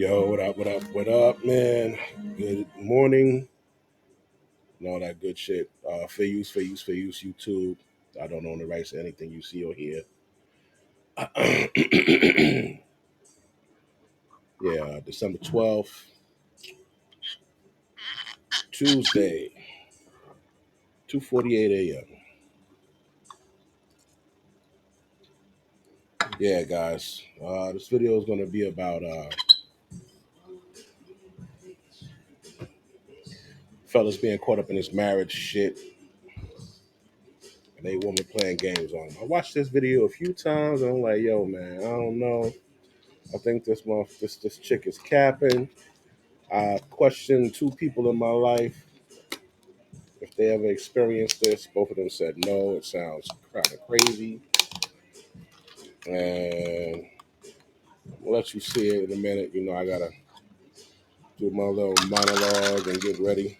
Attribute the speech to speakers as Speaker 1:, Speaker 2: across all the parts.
Speaker 1: Yo, what up, what up, what up, man? Good morning and all that good shit. Fair use, YouTube. I don't own the rights to anything you see or hear. Yeah, December 12th, Tuesday, 2:48 a.m. Yeah, guys. This video is going to be about fellas being caught up in this marriage shit and they woman playing games on them. I watched this video a few times and I'm like, yo, man, I don't know. I think this chick is capping. I questioned two people in my life if they ever experienced this. Both of them said no. It sounds kind of crazy, and I'll let you see it in a minute. You know, I gotta do my little monologue and get ready,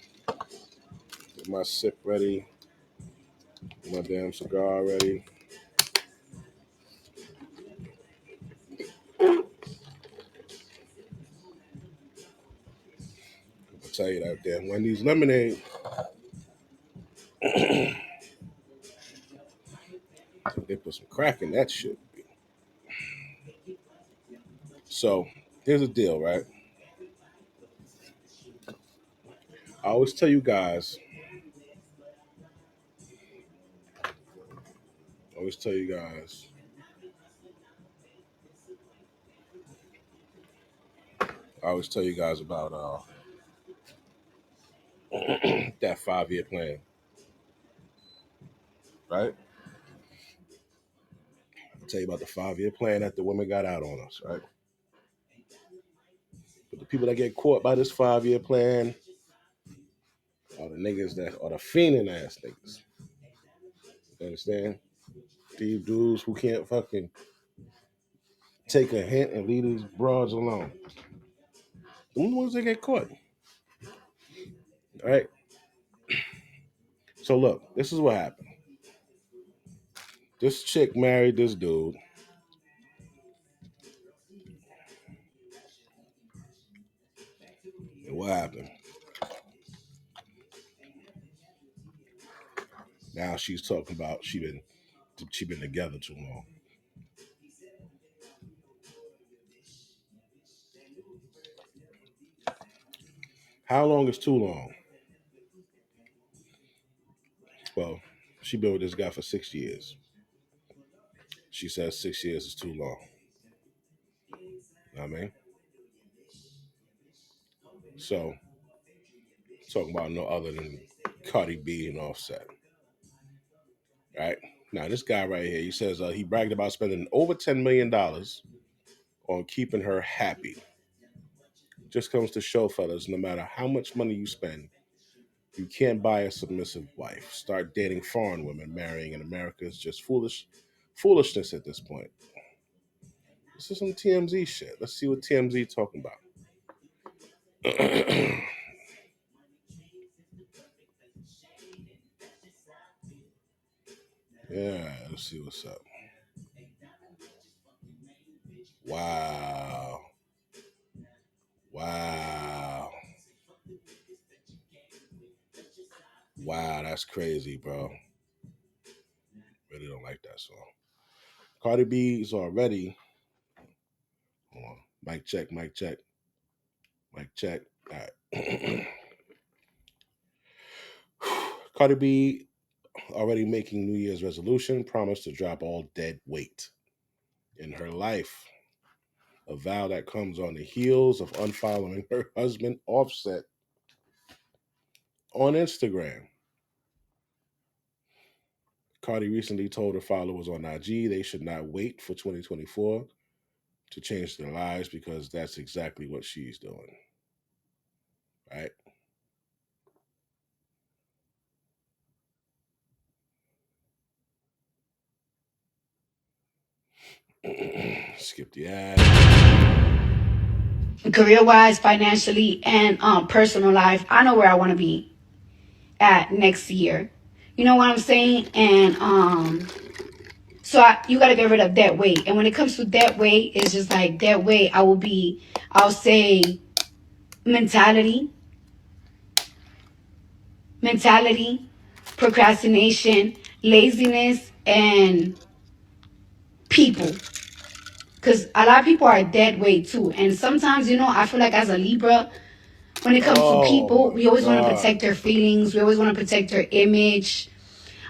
Speaker 1: get my sip ready, get my damn cigar ready. I'll tell you that damn Wendy's lemonade. They put some crack in that shit. So here's the deal, right? I always tell you guys. I always tell you guys. I always tell you guys about that 5-year plan, right? I'll tell you about the 5-year plan that the women got out on us, right? But the people that get caught by this 5-year plan are the niggas that are the fiending ass niggas. You understand? These dudes who can't fucking take a hint and leave these broads alone. Them the ones that get caught. All right. So look, this is what happened. This chick married this dude. And what happened? Now she's talking about she been together too long. How long is too long? Well, she been with this guy for 6 years. She says 6 years is too long. You know what I mean? So, talking about no other than Cardi B and Offset. Right? Now, this guy right here, he says he bragged about spending over $10 million on keeping her happy. Just comes to show, fellas, no matter how much money you spend, you can't buy a submissive wife. Start dating foreign women. Marrying in America is just foolishness at this point. This is some TMZ shit. Let's see what TMZ talking about. Yeah, let's see what's up. Wow. Wow. Wow, that's crazy, bro. Really don't like that song. Cardi B is already. Hold on. Mic check, mic check, mic check. All right. Cardi B already making New Year's resolution, promised to drop all dead weight in her life. A vow that comes on the heels of unfollowing her husband Offset on Instagram. Cardi recently told her followers on IG they should not wait for 2024 to change their lives because that's exactly what she's doing. Right? Skip the ad.
Speaker 2: Career wise, financially, and personal life, I know where I want to be at next year. You know what I'm saying? And So you got to get rid of that way. And when it comes to that way, it's just like that way I'll say mentality, procrastination, laziness, and people. Because a lot of people are that way too. And sometimes, I feel like as a Libra, when it comes to
Speaker 1: Oh
Speaker 2: people,
Speaker 1: my
Speaker 2: we always want to
Speaker 1: God.
Speaker 2: protect their feelings. We always want to protect their image.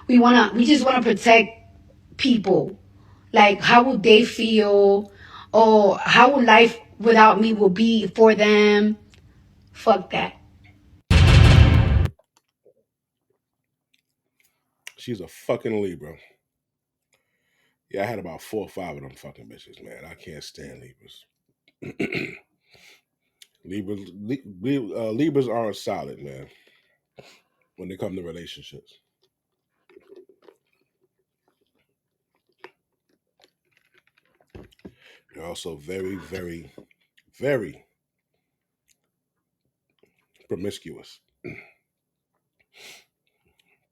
Speaker 2: We just want to protect people. Like, how would they feel? Or how would life without me will be for them? Fuck that.
Speaker 1: She's a fucking Libra. Yeah, I had about 4 or 5 of them fucking bitches, man. I can't stand Libras. Libras aren't solid, man, when they come to relationships. They're also very, very, very promiscuous.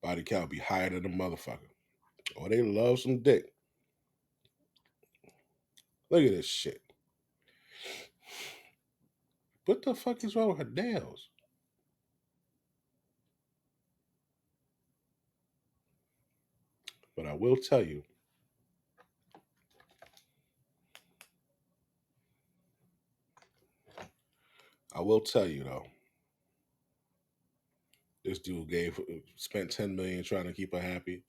Speaker 1: Body count be higher than a motherfucker. Or they love some dick. Look at this shit. What the fuck is wrong with her nails? But I will tell you, though, this dude spent 10 million trying to keep her happy.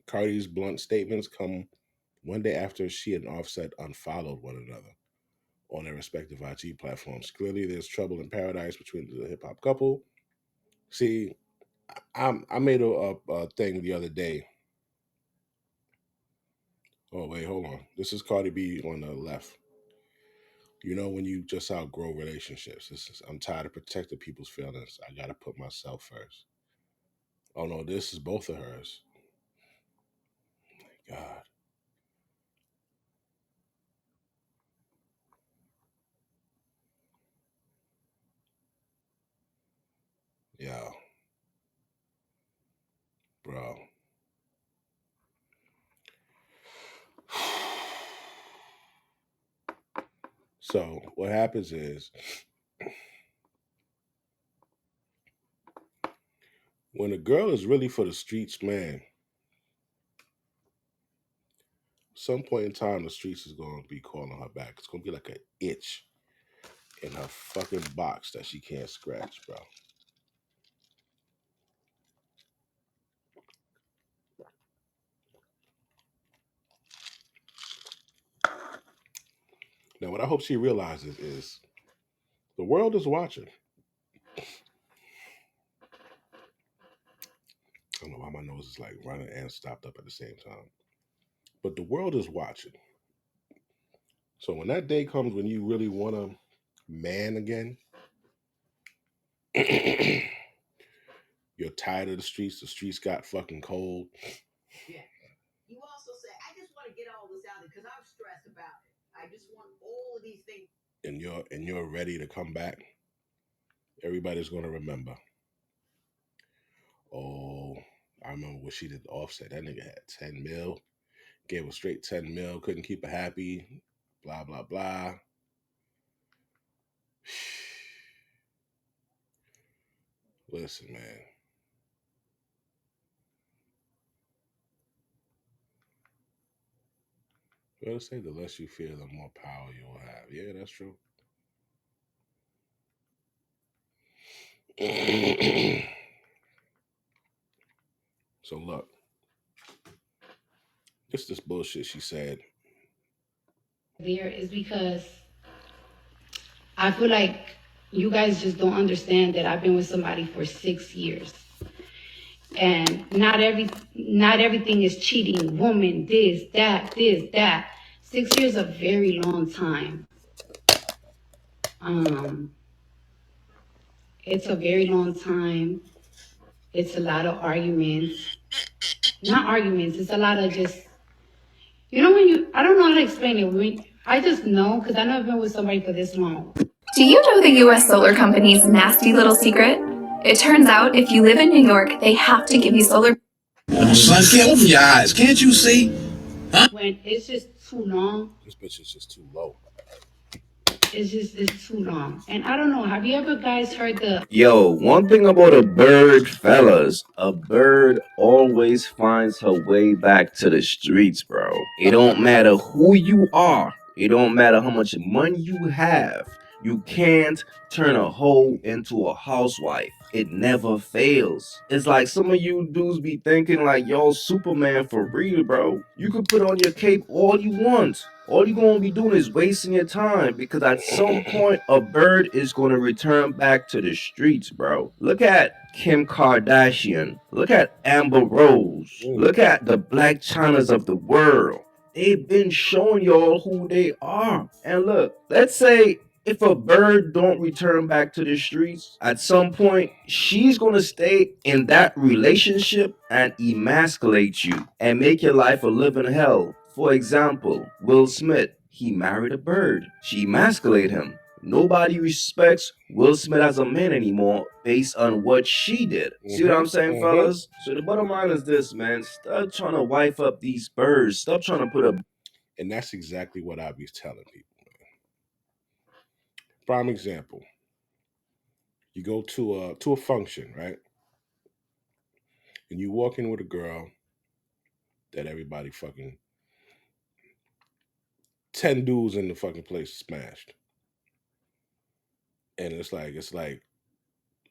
Speaker 1: Cardi's blunt statements come one day after she and Offset unfollowed one another on their respective IG platforms. Clearly, there's trouble in paradise between the hip hop couple. See, I made a thing the other day. Oh wait, hold on. This is Cardi B on the left. You know when you just outgrow relationships. I'm tired of protecting people's feelings. I gotta put myself first. Oh no, this is both of hers. God. Yeah. Bro. So what happens is when a girl is really for the streets, man, some point in time the streets is gonna be calling her back. It's gonna be like an itch in her fucking box that she can't scratch, bro. Now what I hope she realizes is the world is watching. I don't know why my nose is like running and stopped up at the same time. But the world is watching. So when that day comes when you really want a man again, you're tired of the streets got fucking cold. Yeah. You also say, I just want to get all this out there because I'm stressed about it. I just want all of these things. And you're ready to come back. Everybody's gonna remember. Oh, I remember what she did to Offset. That nigga had 10 mil. Gave her straight 10 mil, couldn't keep her happy, blah, blah, blah. Listen, man. You gotta say the less you fear, the more power you'll have. Yeah, that's true. So look, this bullshit she said.
Speaker 2: There is because I feel like you guys just don't understand that I've been with somebody for 6 years. And not everything is cheating, woman, this, that. 6 years is a very long time. It's a very long time. It's a lot of arguments. Not arguments, it's a lot of just, I don't know how to explain it. I just know because I've never been with somebody for this long.
Speaker 3: Do you know the U.S. Solar Company's nasty little secret? It turns out if you live in New York, they have to give you solar.
Speaker 4: Son, get open your eyes. Can't you see?
Speaker 2: When it's just too long,
Speaker 1: This bitch is just too low.
Speaker 2: it's too long. And I don't know, have you ever guys heard the
Speaker 5: Yo, one thing about a bird, fellas, a bird always finds her way back to the streets, bro. It don't matter who you are, it don't matter how much money you have. You can't turn a hoe into a housewife. It never fails. It's like some of you dudes be thinking like y'all Superman for real, bro. You can put on your cape all you want. All you're gonna be doing is wasting your time because at some point a bird is gonna return back to the streets, bro. Look at Kim Kardashian. Look at Amber Rose. Look at the Black Chinas of the world. They've been showing y'all who they are. And look, let's say if a bird don't return back to the streets, at some point she's gonna stay in that relationship and emasculate you and make your life a living hell. For example, Will Smith, he married a bird. She emasculated him. Nobody respects Will Smith as a man anymore based on what she did. See what I'm saying, fellas? So the bottom line is this, man. Stop trying to wife up these birds. Stop trying to put a...
Speaker 1: And that's exactly what I be telling people. Prime example. You go to a function, right? And you walk in with a girl that everybody fucking 10 dudes in the fucking place smashed. And it's like,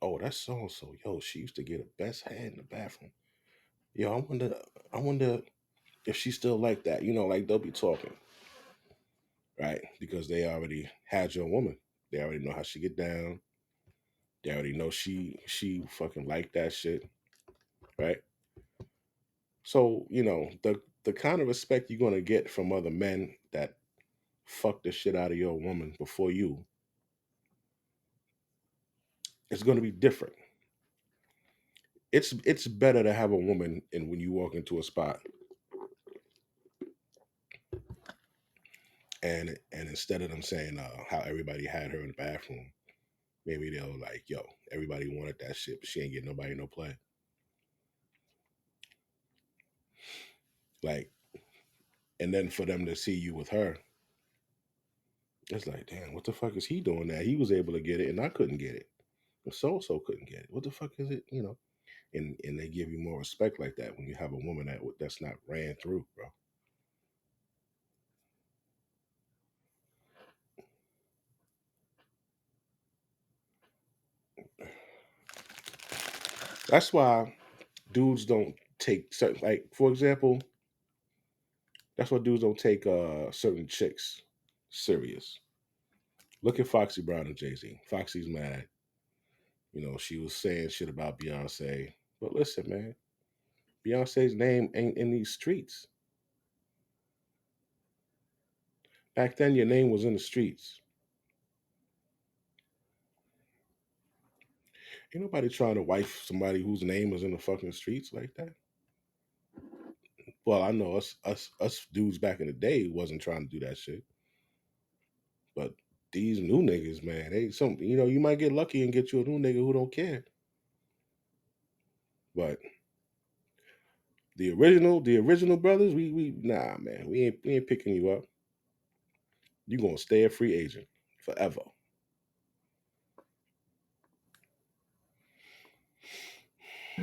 Speaker 1: oh, that's so and so. Yo, she used to get a best head in the bathroom. Yo, I wonder if she's still like that. You know, like they'll be talking, right? Because they already had your woman. They already know how she get down. They already know she fucking like that shit, right? So, you know, the kind of respect you're gonna get from other men that fuck the shit out of your woman before you, it's gonna be different. It's better to have a woman and when you walk into a spot and instead of them saying how everybody had her in the bathroom, maybe they'll like, yo, everybody wanted that shit, but she ain't getting nobody no play. Like, and then for them to see you with her, it's like, damn, what the fuck is he doing that? He was able to get it and I couldn't get it. So couldn't get it. What the fuck is it? You know? And they give you more respect like that when you have a woman that's not ran through, bro. That's why dudes don't take certain, like, for example, that's why dudes don't take certain chicks serious. Look at Foxy Brown and Jay-Z. Foxy's mad. You know, she was saying shit about Beyonce. But listen, man, Beyonce's name ain't in these streets. Back then, your name was in the streets. Ain't nobody trying to wife somebody whose name is in the fucking streets like that. Well, I know us dudes back in the day wasn't trying to do that shit. But these new niggas, man, they some you know, you might get lucky and get you a new nigga who don't care. But the original brothers, we nah, man, we ain't picking you up. You gonna stay a free agent forever.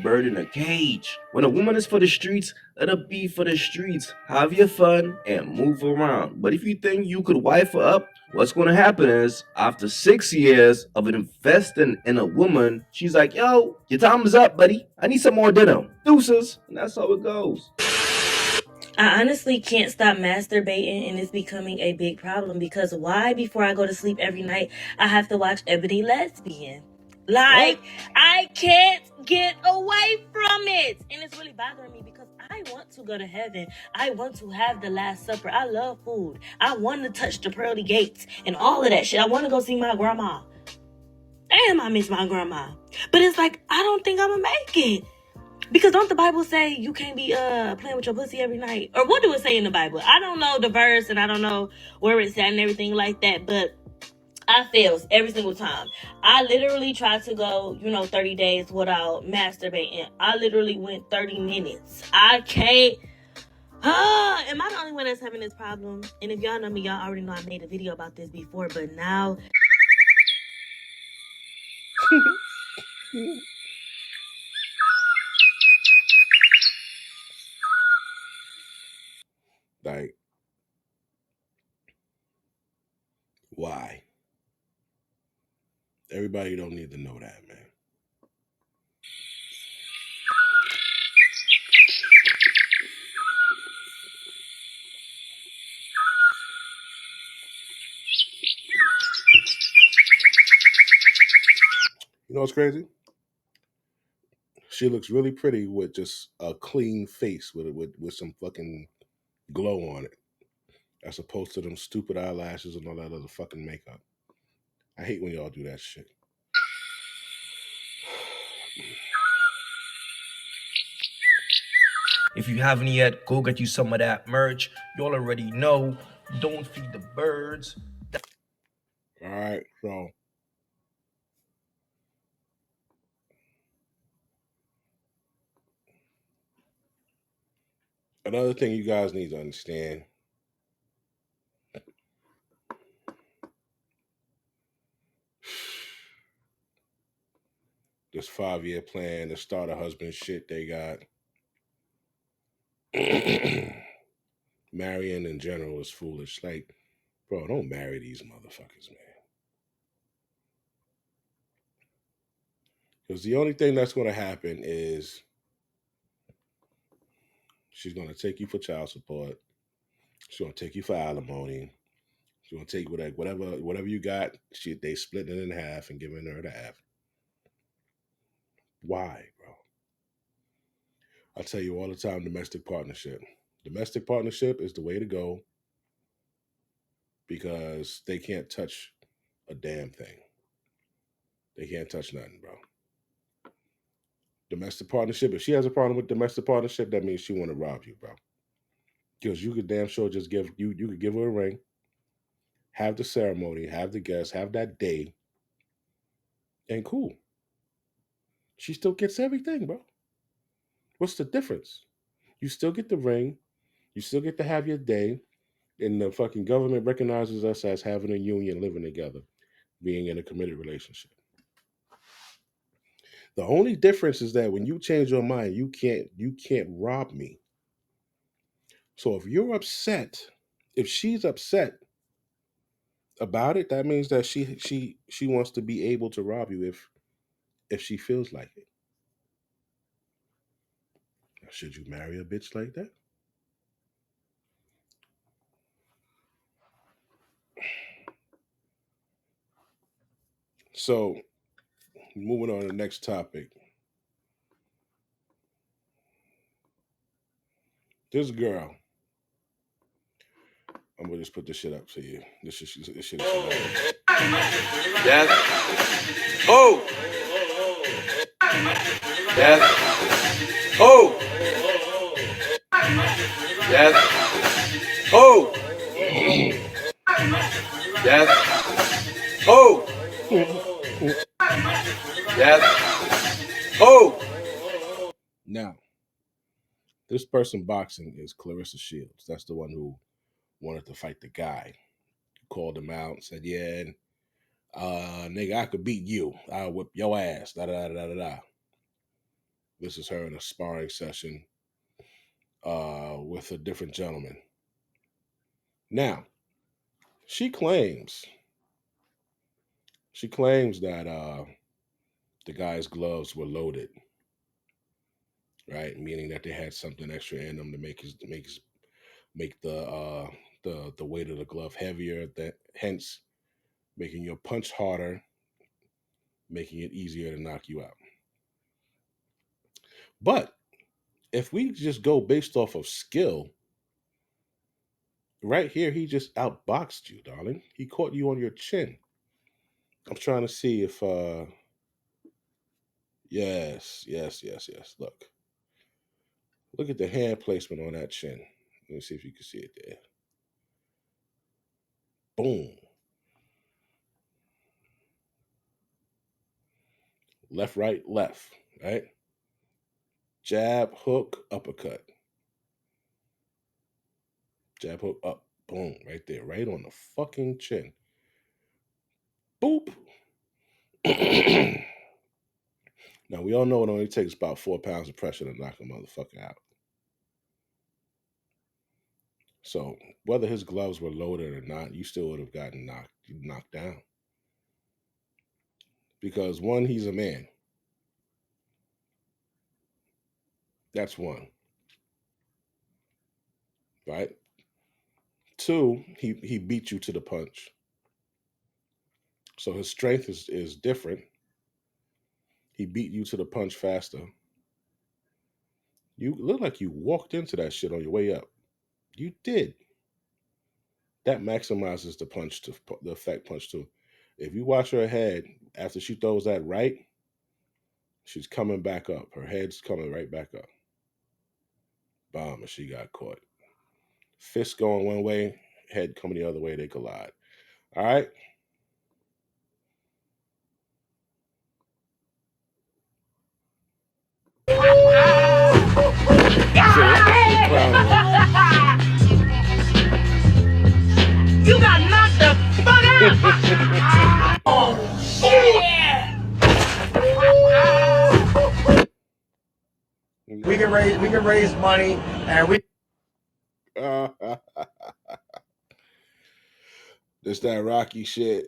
Speaker 5: bird in a cage. When a woman is for the streets, let her be for the streets. Have your fun and move around. But if you think you could wife her up, what's going to happen is after 6 years of investing in a woman, she's like, yo, your time is up, buddy. I need some more dinner. Deuces. And that's how it goes.
Speaker 6: I honestly can't stop masturbating, and it's becoming a big problem because why, before I go to sleep every night, I have to watch Ebony Lesbian? Like, what? I can't get away from it. And it's really bothering me because I want to go to heaven. I want to have the Last Supper. I love food. I want to touch the pearly gates and all of that shit. I want to go see my grandma. Damn, I miss my grandma. But it's like, I don't think I'm going to make it. Because don't the Bible say you can't be playing with your pussy every night? Or what do it say in the Bible? I don't know the verse and I don't know where it's at and everything like that. But I fails every single time. I literally tried to go, 30 days without masturbating. I literally went 30 minutes. I can't. Am I the only one that's having this problem? And if y'all know me, y'all already know I made a video about this before, but now.
Speaker 1: Like, why? Everybody don't need to know that, man. You know what's crazy? She looks really pretty with just a clean face with some fucking glow on it, as opposed to them stupid eyelashes and all that other fucking makeup. I hate when y'all do that shit.
Speaker 7: If you haven't yet, go get you some of that merch. Y'all already know. Don't feed the birds.
Speaker 1: All right, so another thing you guys need to understand. This 5-year plan, the starter husband shit they got. Marrying in general is foolish. Like, bro, don't marry these motherfuckers, man. Because the only thing that's going to happen is she's going to take you for child support. She's going to take you for alimony. She's going to take whatever you got. They splitting it in half and giving her the half. Why, bro? I tell you all the time, domestic partnership. Domestic partnership is the way to go because they can't touch a damn thing. They can't touch nothing, bro. Domestic partnership. If she has a problem with domestic partnership, that means she want to rob you, bro. Because you could damn sure just give you could give her a ring, have the ceremony, have the guests, have that day, and cool. She still gets everything, bro. What's the difference? You still get the ring, you still get to have your day, and the fucking government recognizes us as having a union, living together, being in a committed relationship. The only difference is that when you change your mind, you can't rob me. So if you're upset, if she's upset about it, that means that she wants to be able to rob you if she feels like it. Now, should you marry a bitch like that? So, moving on to the next topic. This girl, I'm gonna just put this shit up to you. This shit is hilarious.
Speaker 5: Death. Oh! Death. Oh! Death. Oh! Death. Oh! Death. Oh!
Speaker 1: Now, this person boxing is Clarissa Shields. That's the one who wanted to fight the guy. Called him out and said, "Yeah, nigga, I could beat you. I'll whip your ass." Da da da da da. This is her in a sparring session with a different gentleman. Now, she claims that the guy's gloves were loaded, right? Meaning that they had something extra in them to make the weight of the glove heavier, that hence making your punch harder, making it easier to knock you out. But if we just go based off of skill, right here, he just outboxed you, darling. He caught you on your chin. I'm trying to see if yes. Look at the hand placement on that chin. Let me see if you can see it there. Boom. left, right, left, right? Jab, hook, uppercut. Jab, hook, up, boom, right there, right on the fucking chin. Boop. Now, we all know it only takes about 4 pounds of pressure to knock a motherfucker out. So, whether his gloves were loaded or not, you still would have gotten knocked down. Because one, he's a man. That's one. Right? Two, he beat you to the punch. So his strength is different. He beat you to the punch faster. You look like you walked into that shit on your way up. You did. That maximizes the punch to the effect punch too. If you watch her head after she throws that right, she's coming back up. Her head's coming right back up. Bomb, and she got caught. Fist going one way, head coming the other way, they collide. All right?
Speaker 8: You got knocked the fuck out!
Speaker 9: We can raise money, and we.
Speaker 1: This that Rocky shit.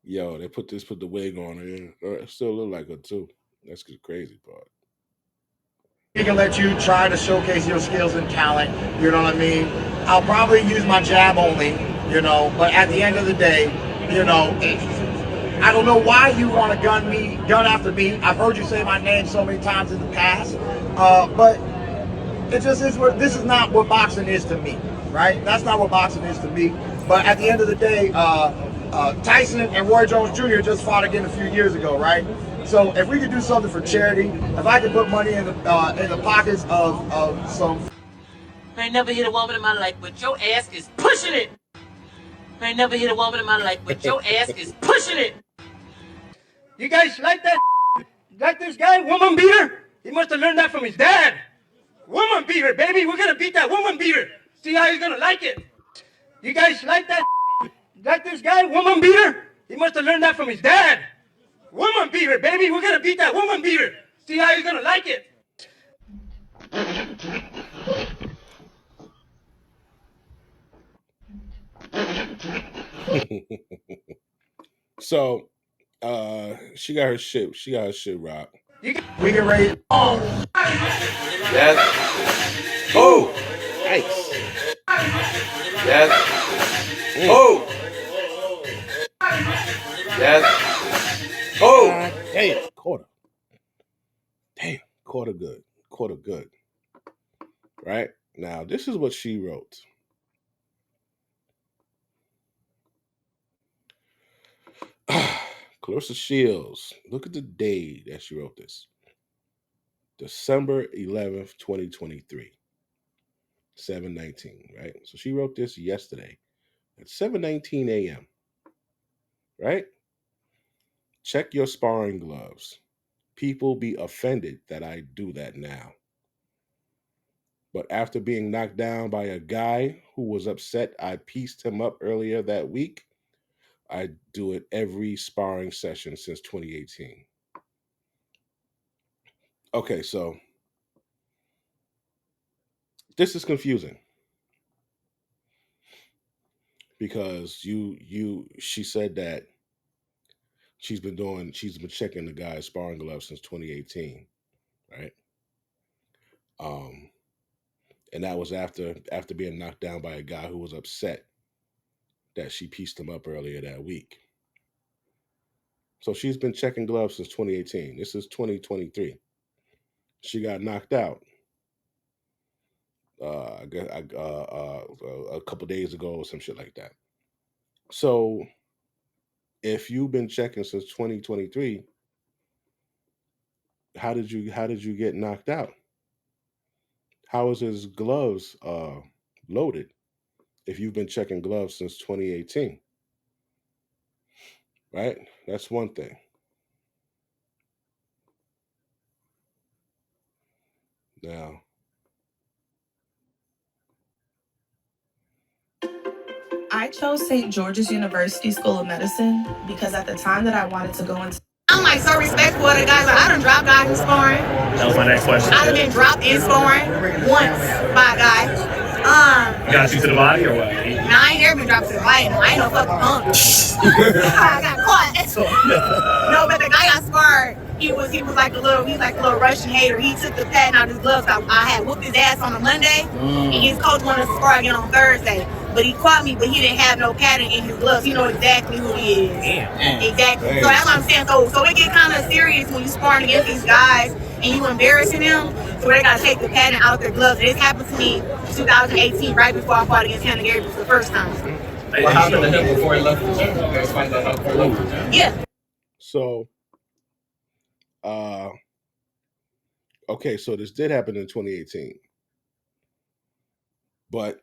Speaker 1: Yo, they put the wig on her. It still look like her too. That's the crazy part.
Speaker 9: We can let you try to showcase your skills and talent. You know what I mean? I'll probably use my jab only. You know, but at the end of the day, you know, I don't know why you want to gun after me. I've heard you say my name so many times in the past, but it just is what this is not what boxing is to me, right? That's not what boxing is to me. But at the end of the day, Tyson and Roy Jones Jr. just fought again a few years ago, right? So if we could do something for charity, if I could put money in the pockets of some.
Speaker 8: I ain't never hit a woman in my life, but your ass is pushing it. I ain't never hit a woman in my life, but your ass is pushing it.
Speaker 9: You guys like that? Like this guy, woman beater? He must have learned that from his dad. Woman beater, baby. We're gonna beat that woman beater. See how he's gonna like it. You guys like that? Like this guy, woman beater? He must have learned that from his dad. Woman beater, baby. We're gonna beat that woman beater. See how he's gonna like it.
Speaker 1: So, she got her shit rocked.
Speaker 9: We can raise.
Speaker 5: Yes. Oh.
Speaker 1: Nice.
Speaker 5: Yes. Oh. Yes. Oh.
Speaker 1: Damn, caught her. Damn, caught her good. Caught her good. Right? Now, this is what she wrote. Clarissa Shields. Look at the day that she wrote this. December 11th, 2023. 7:19, right? So she wrote this yesterday at 7:19 a.m. Right? Check your sparring gloves. People be offended that I do that now. But after being knocked down by a guy who was upset I pieced him up earlier that week, I do it every sparring session since 2018. Okay, so this is confusing because she said that she's been checking the guy's sparring gloves since 2018, right? And that was after being knocked down by a guy who was upset that she pieced him up earlier that week. So she's been checking gloves since 2018. This is 2023. She got knocked out a couple days ago or some shit like that. So if you've been checking since 2023, how did you get knocked out? How is his gloves loaded if you've been checking gloves since 2018? Right? That's one thing. Now,
Speaker 3: I chose St. George's University School of Medicine because at the time that I wanted to go into. I'm like so respectful of the guys. Like, I done dropped guys in sparring.
Speaker 10: That was my next question.
Speaker 3: I done been dropped in sparring once by a guy.
Speaker 10: Got you to the body or what?
Speaker 3: Nah, I ain't never been dropped to the body. I ain't no fucking punk. I got caught. No, but the guy I sparred, he was like a little Russian hater. He took the patent out of his gloves. I had whooped his ass on a Monday, and his coach wanted to spar again on Thursday. But he caught me, but he didn't have no pattern in his gloves. He know exactly who he is. Damn. Exactly. Damn. So that's what I'm saying. So it get kind of serious when you sparring against these guys and you embarrassing them. So they gotta take the pattern out of their gloves. And this happened to me in 2018, right before I fought against Hannah Gary for the first time.
Speaker 10: What happened to him before he left the gym? You guys find that out before he left the gym?
Speaker 3: Yeah.
Speaker 1: so, okay, so this did happen in 2018. But,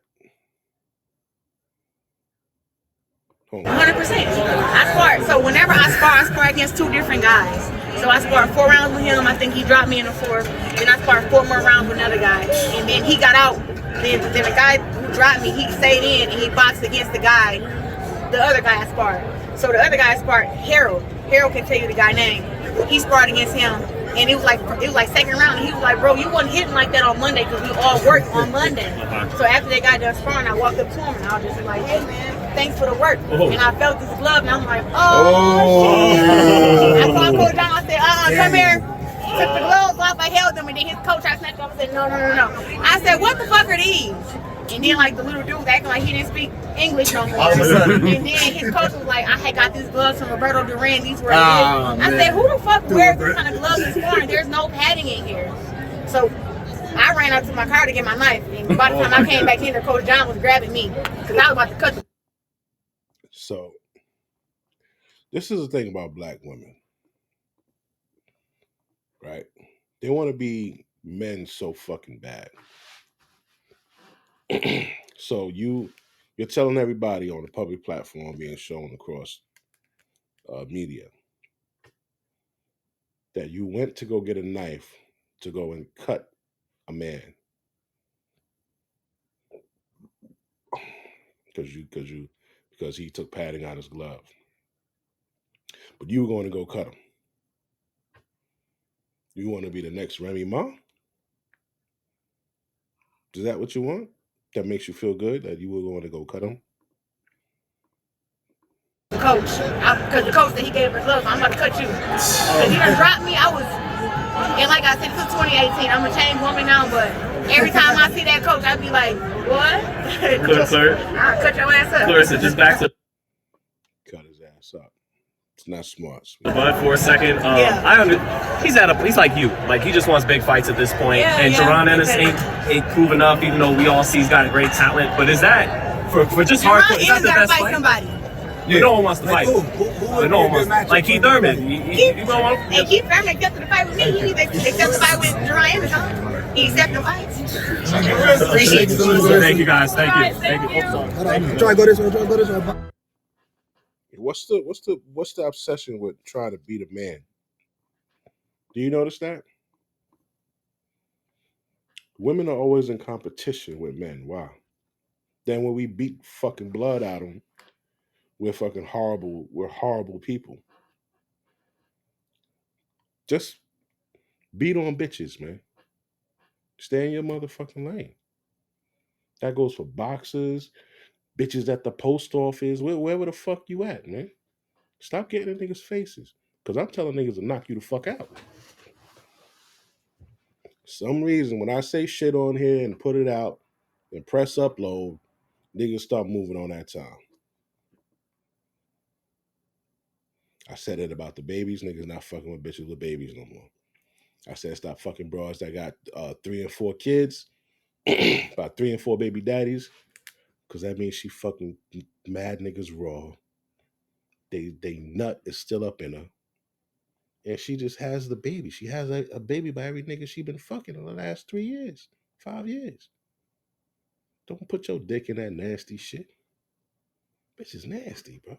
Speaker 1: hold on.
Speaker 3: 100%. I sparred. So whenever I spar against two different guys. So I sparred 4 rounds with him. I think he dropped me in the 4th. Then I sparred 4 more rounds with another guy. And then he got out. Then the guy who dropped me, he stayed in and he boxed against the other guy I sparred. So the other guy I sparred, Harold. Harold can tell you the guy's name. He sparred against him. And it was like 2nd round. And he was like, bro, you wasn't hitting like that on Monday because we all worked on Monday. So after they got done sparring, I walked up to him and I was just like, hey man, thanks for the work. And I felt this glove and I'm like, oh shit. I called Coach John, I said, come here. Took the gloves off, I held them, and then his coach I snatched off and said, no. I said, what the fuck are these? And then like the little dude was acting like he didn't speak English no more. And then his coach was like, I had got these gloves from Roberto Duran, these were I said, who the fuck wears this kind of gloves in sparring? There's no padding in here. So I ran up to my car to get my knife, and by the time I came back in there, Coach John was grabbing me because I was about to cut the.
Speaker 1: So, this is the thing about black women, right? They want to be men so fucking bad. So you're telling everybody on a public platform being shown across media that you went to go get a knife to go and cut a man because he took padding out his glove, but you were going to go cut him. You want to be the next Remy Ma? Is that what you want? That makes you feel good that you were going to go cut him?
Speaker 3: Coach, because the coach said he gave her gloves, I'm about to cut you. Because he done dropped me, and like I said, this is 2018, I'm a changed woman now, but every time I see that coach, I'd be like, what? I'll cut your ass up.
Speaker 10: Clarissa, just back to
Speaker 1: Cut his ass up. It's not smart.
Speaker 10: Bud for a second. He's like you. Like he just wants big fights at this point. And Jaron Ennis ain't proven up, even though we all see he's got great talent. But is that for just hardcore? Is that the best fight?
Speaker 3: Somebody.
Speaker 10: Yeah. No one wants to fight. No one wants to. Like Keith Thurman.
Speaker 3: Keith Thurman accepted the fight with me. He needs to accept the fight with Jaron Ennis, huh? He accepted the fight.
Speaker 10: Appreciate you. Thank you guys. Thank you.
Speaker 11: Try to go this way.
Speaker 1: What's the obsession with trying to beat a man? Do you notice that? Women are always in competition with men. Wow. Then when we beat fucking blood out of them, we're fucking horrible. We're horrible people. Just beat on bitches, man. Stay in your motherfucking lane. That goes for boxers, bitches at the post office, wherever the fuck you at, man. Stop getting in niggas' faces. Because I'm telling niggas to knock you the fuck out. Some reason, when I say shit on here and put it out and press upload, niggas start moving on that time. I said it about the babies. Niggas not fucking with bitches with babies no more. I said stop fucking broads that got 3 and 4 kids, about 3 and 4 baby daddies, because that means she fucking mad niggas raw. They nut is still up in her. And she just has the baby. She has a baby by every nigga she been fucking in the last 3 years, 5 years. Don't put your dick in that nasty shit. Bitch is nasty, bro.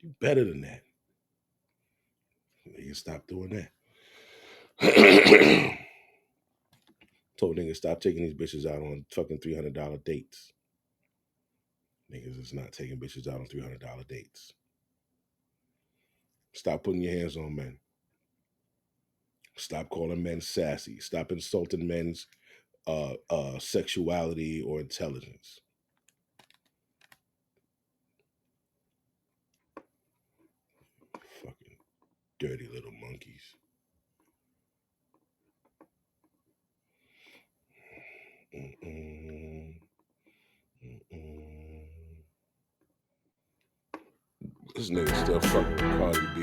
Speaker 1: You better than that. Niggas stop doing that. Told niggas stop taking these bitches out on fucking $300 dates. Niggas is not taking bitches out on $300 dates. Stop putting your hands on men. Stop calling men sassy. Stop insulting men's sexuality or intelligence. Fucking dirty little monkeys. This nigga still fucking with Cardi B.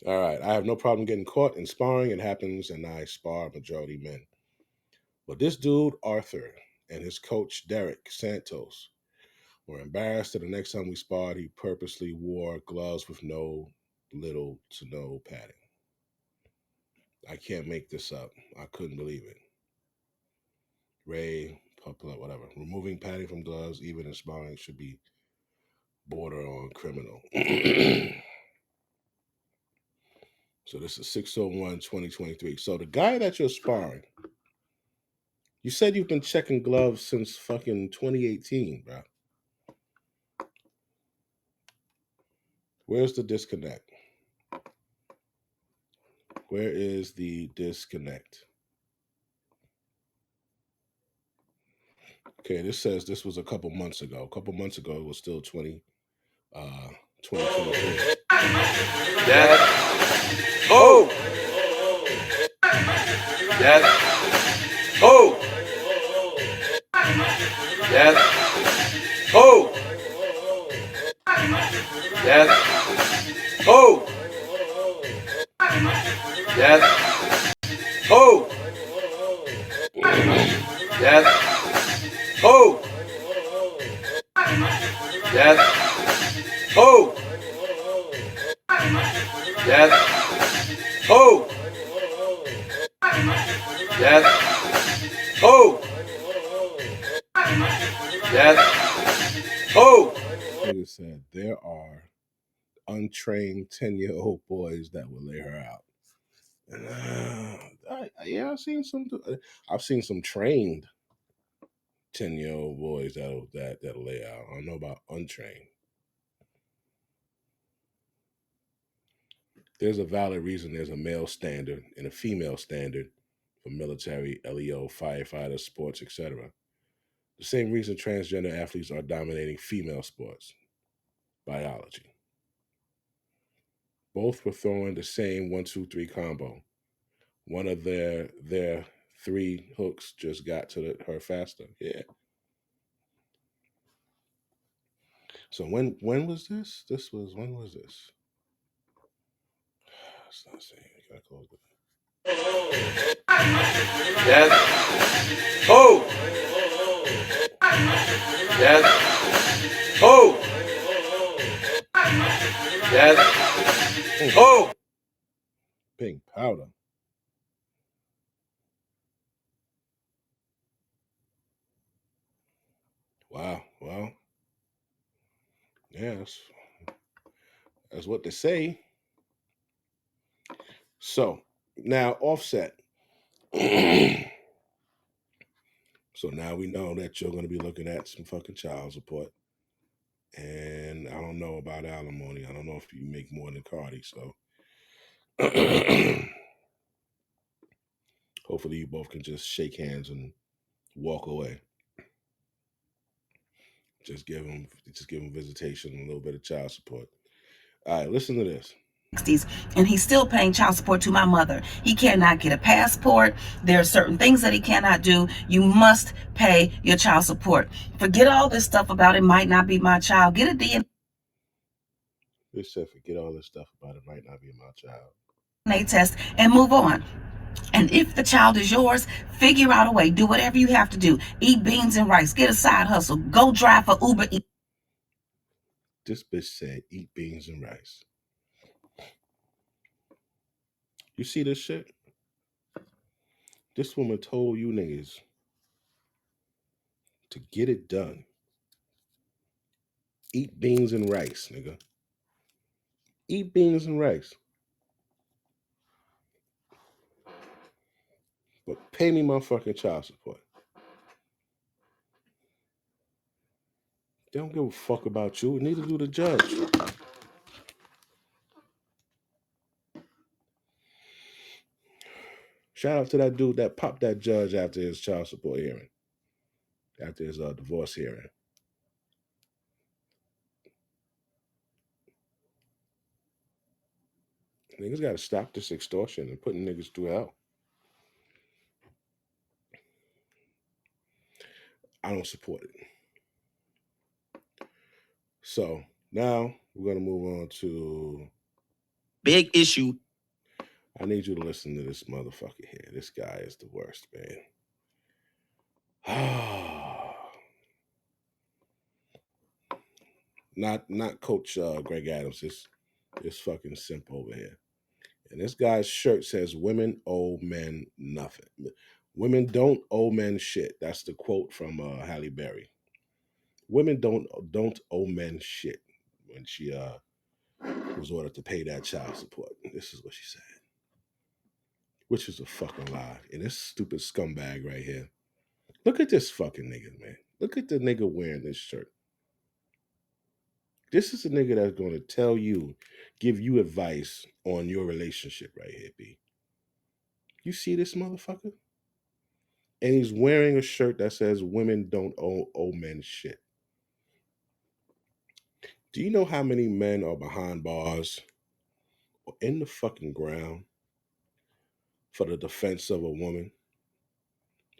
Speaker 1: All right, I have no problem getting caught in sparring. It happens, and I spar majority men. But this dude, Arthur, and his coach, Derek Santos, were embarrassed that the next time we sparred, he purposely wore gloves with little to no padding. I can't make this up. I couldn't believe it. Ray, whatever. Removing padding from gloves, even in sparring, should be border on criminal. So this is 6/01/2023. So the guy that you're sparring, you said you've been checking gloves since fucking 2018, bro. Where's the disconnect? Where is the disconnect? Okay, this says this was a couple months ago. A couple months ago, it was still 2023.
Speaker 5: That. Oh. That. Oh. That. Oh. That. Oh. That. Oh. That. Oh. That. Oh. That. Oh. That. Oh. That. Oh.
Speaker 1: Nigga said there are untrained 10-year-old boys that will lay her out. And I've seen some trained 10-year-old boys that'll lay out. I don't know about untrained. There's a valid reason there's a male standard and a female standard for military, LEO, firefighters, sports, etc. The same reason transgender athletes are dominating female sports. Biology. Both were throwing the same 1-2-3 combo. One of their 3 hooks just got to her faster. Yeah. So when was this? When was this? It's not saying. I gotta close it.
Speaker 5: That. Oh. That. Oh. That. Oh.
Speaker 1: Pink powder. Wow. Well, yeah, that's what they say. So now Offset. So now we know that you're going to be looking at some fucking child support. And I don't know about alimony. I don't know if you make more than Cardi. So hopefully you both can just shake hands and walk away. Just give them visitation and a little bit of child support. All right, listen to this.
Speaker 11: And he's still paying child support to my mother. He cannot get a passport. There are certain things that he cannot do. You must pay your child support. Forget all this stuff about it might not be my child. Get a DNA
Speaker 1: Forget all this stuff about it might not be my child.
Speaker 11: Test and move on. And if the child is yours, figure out a way. Do whatever you have to do. Eat beans and rice. Get a side hustle. Go drive for Uber.
Speaker 1: This bitch said eat beans and rice. You see this shit? This woman told you niggas to get it done. Eat beans and rice, nigga. Eat beans and rice. But pay me my fucking child support. They don't give a fuck about you. Neither do the judge. Shout out to that dude that popped that judge after his child support hearing. After his divorce hearing. Niggas gotta stop this extortion and putting niggas through hell. I don't support it. So now we're gonna move on to
Speaker 5: Big issue.
Speaker 1: I need you to listen to this motherfucker here. This guy is the worst, man. Not Coach Greg Adams. This fucking simp over here. And this guy's shirt says women owe men nothing. Women don't owe men shit. That's the quote from Halle Berry. Women don't owe men shit when she was ordered to pay that child support. This is what she said. Which is a fucking lie. And this stupid scumbag right here. Look at this fucking nigga, man. Look at the nigga wearing this shirt. This is a nigga that's going to tell you, give you advice on your relationship right here, B. You see this motherfucker? And he's wearing a shirt that says women don't owe men shit. Do you know how many men are behind bars or in the fucking ground for the defense of a woman?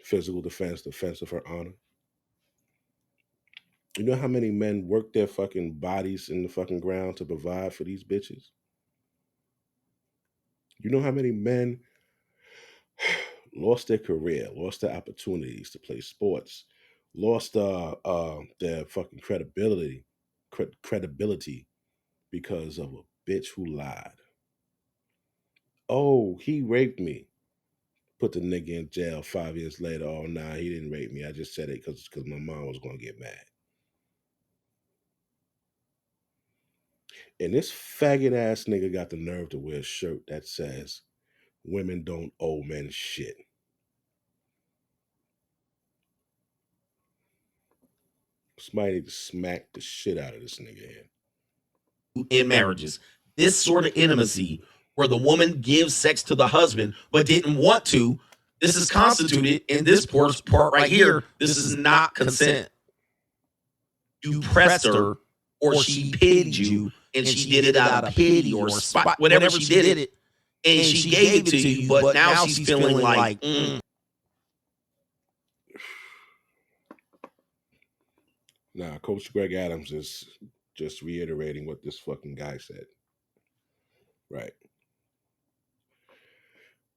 Speaker 1: Physical defense of her honor? You know how many men work their fucking bodies in the fucking ground to provide for these bitches? You know how many men lost their career, lost their opportunities to play sports, lost their fucking credibility because of a bitch who lied. Oh, he raped me. Put the nigga in jail 5 years later. Oh, nah, he didn't rape me. I just said it because my mom was going to get mad. And this faggot ass nigga got the nerve to wear a shirt that says, women don't owe men shit. Somebody need to smack the shit out of this nigga here.
Speaker 5: In marriages, this sort of intimacy where the woman gives sex to the husband but didn't want to, this is constituted in this part right here. This is not consent. You pressed her or she pitied you and she did it out of pity or spite, whatever she did it, and she gave it to you, but now she's feeling like,
Speaker 1: Nah, Coach Greg Adams is just reiterating what this fucking guy said. Right.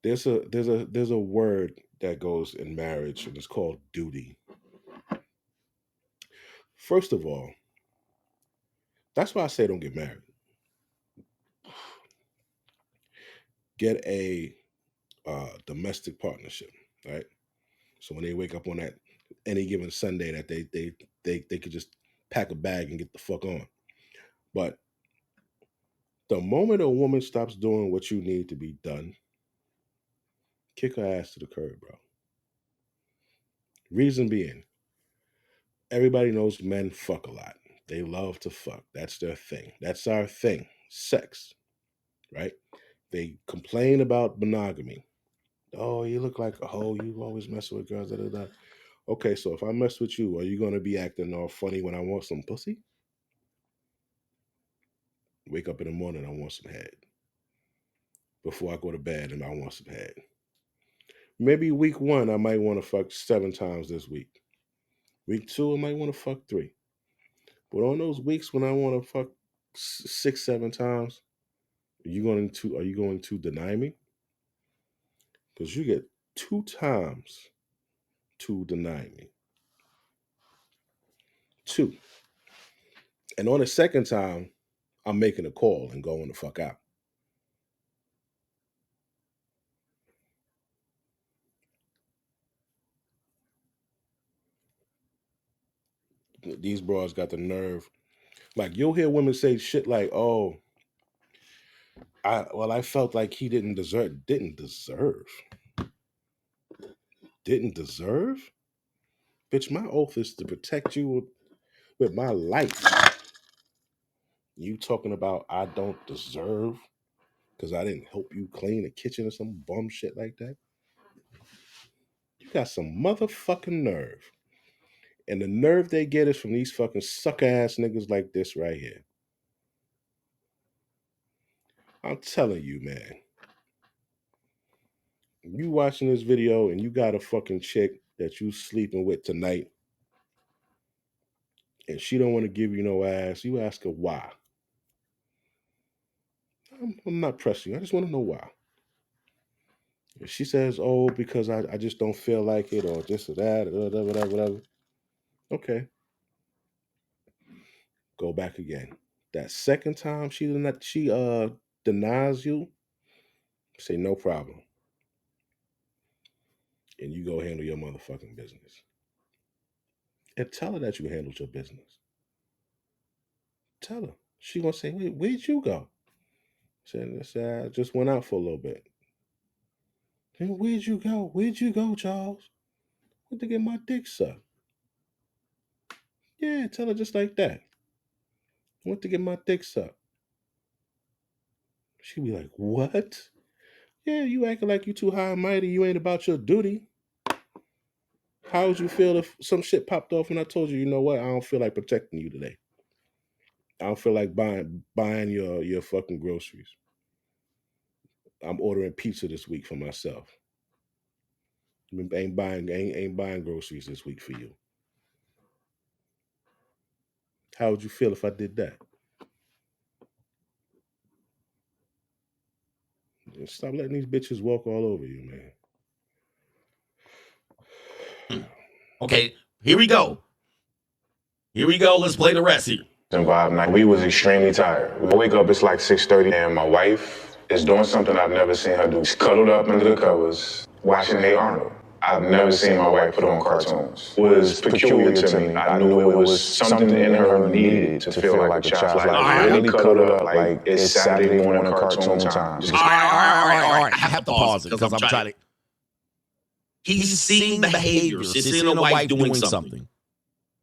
Speaker 1: There's a word that goes in marriage and it's called duty. First of all, that's why I say don't get married. Get a domestic partnership, right? So when they wake up on that any given Sunday, that they could just pack a bag and get the fuck on. But the moment a woman stops doing what you need to be done, kick her ass to the curb, bro. Reason being, everybody knows men fuck a lot. They love to fuck. That's their thing. That's our thing. Sex, right? They complain about monogamy. Oh, you look like a hoe. You always messing with girls. Da, da, da. Okay, so if I mess with you, are you going to be acting all funny when I want some pussy? Wake up in the morning, I want some head. Before I go to bed, and I want some head. Maybe week 1, I might want to fuck 7 times this week. Week 2, I might want to fuck 3. But on those weeks when I want to fuck 6, 7 times, are you going to deny me? Because you get 2 times to deny me. 2. And on the second time, I'm making a call and going the fuck out. These bras got the nerve Like you'll hear women say shit like, "Oh, I felt like he didn't deserve." Bitch, my oath is to protect you with my life. You talking about I don't deserve because I didn't help you clean the kitchen or some bum shit like that? You got some motherfucking nerve. And the nerve they get is from these fucking sucker ass niggas like this right here. I'm telling you, man. You watching this video and you got a fucking chick that you sleeping with tonight and she don't want to give you no ass, you ask her why. I'm not pressing you. I just want to know why. If she says, "Oh, because I just don't feel like it," or this or that, or whatever. Okay. Go back again. That second time she denies you, say no problem. And you go handle your motherfucking business. And tell her that you handled your business. Tell her. She gonna say, "Wait, where'd you go?" Say, "I just went out for a little bit." Then where'd you go? Where'd you go, Charles? Went to get my dick sucked. Yeah, tell her just like that. Went to get my dick sucked. She be like, "What? Yeah, you acting like you too high and mighty. You ain't about your duty." How would you feel if some shit popped off and I told you, "You know what? I don't feel like protecting you today. I don't feel like buying your fucking groceries. I'm ordering pizza this week for myself. Ain't buying groceries this week for you." How would you feel if I did that? Stop letting these bitches walk all over you, man.
Speaker 12: Okay, here we go. Here we go. Let's play the rest here.
Speaker 13: And vibe night. We was extremely tired. We wake up, it's like 6:30, and my wife is doing something I've never seen her do. She's cuddled up under the covers, watching Hey Arnold. I've never seen my wife put on cartoons. It was peculiar to me. I knew it was something in her needed to feel like a child. Like really cuddled up, like it's Saturday morning cartoon time.
Speaker 12: All right. I have to pause it because I'm trying to. He's seeing behaviors. He's seeing a wife doing something.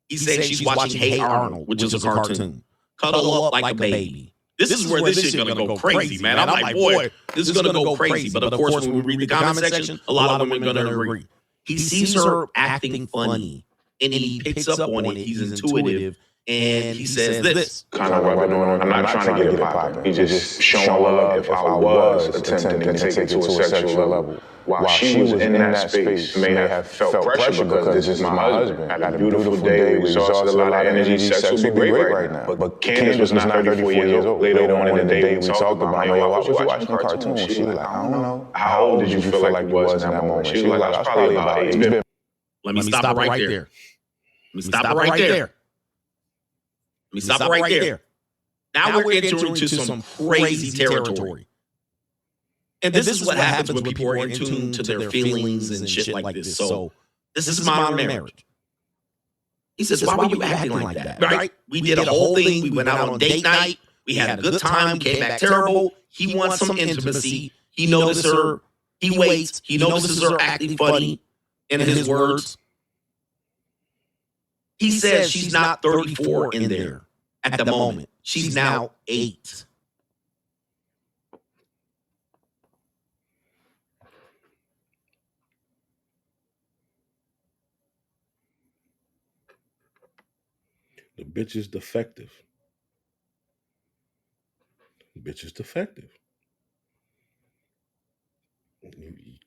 Speaker 12: He's saying she's watching Hey Arnold, which is a cartoon. Cuddle up like a baby. This is where this shit's gonna go crazy, man. I'm like, boy, this is gonna go crazy. But of course, when we read the comment section, a lot of women are gonna agree. He sees her acting funny, and he picks up on it. He's intuitive, and he says this.
Speaker 13: Kind of rubbing on. I'm not trying to get it popping. He just showing love if I was attempting to take it to a sexual level. While she was in that space, may have felt pressure because this is my husband. Had a beautiful day, we exhausted a lot of energy. Sex would be great right now. But Candace was not 34 years old. Later on in the day, we talked about, "Yo, I was watching cartoons." She was like, "I don't know. How old did you feel like you was in that moment?" She was like, "I was probably about 8."
Speaker 12: Let me stop right there. Let me stop right there. Let me stop right there. Now we're entering into some crazy territory. And this is what happens when people are in tune to their feelings and shit like this. So this is modern marriage. He says, "Why were you acting like that?" Right? We did a whole thing. We went out on date night. We had a good time. Came back terrible. He wants some intimacy. He notices her. He waits. He notices her acting funny. In his words, he says she's not 34 in there at the moment. She's now 8.
Speaker 1: The bitch is defective. The bitch is defective.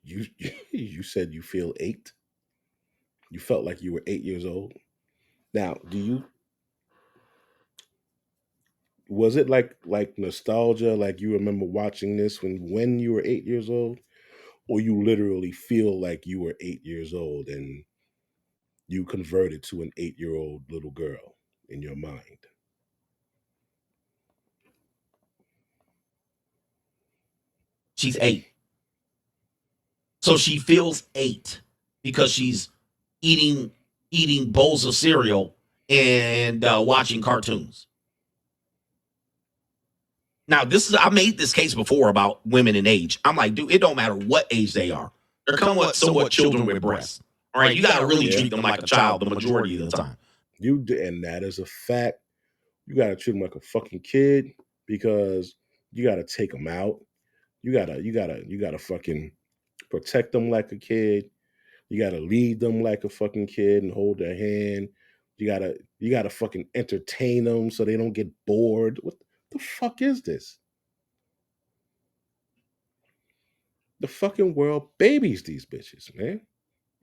Speaker 1: You said you feel 8. You felt like you were 8 years old. Now, was it like nostalgia, like you remember watching this when you were 8 years old, or you literally feel like you were 8 years old and you converted to an 8-year-old little girl in your mind?
Speaker 12: She's 8. So she feels 8 because she's eating bowls of cereal and watching cartoons. Now, I made this case before about women in age. I'm like, dude, it don't matter what age they are. They're somewhat children with breasts. All right, you got to really treat them like a child the majority of the time.
Speaker 1: And that is a fact. You got to treat them like a fucking kid because you got to take them out. You gotta fucking protect them like a kid. You gotta lead them like a fucking kid and hold their hand. You gotta fucking entertain them so they don't get bored. What the fuck is this? The fucking world babies these bitches, man.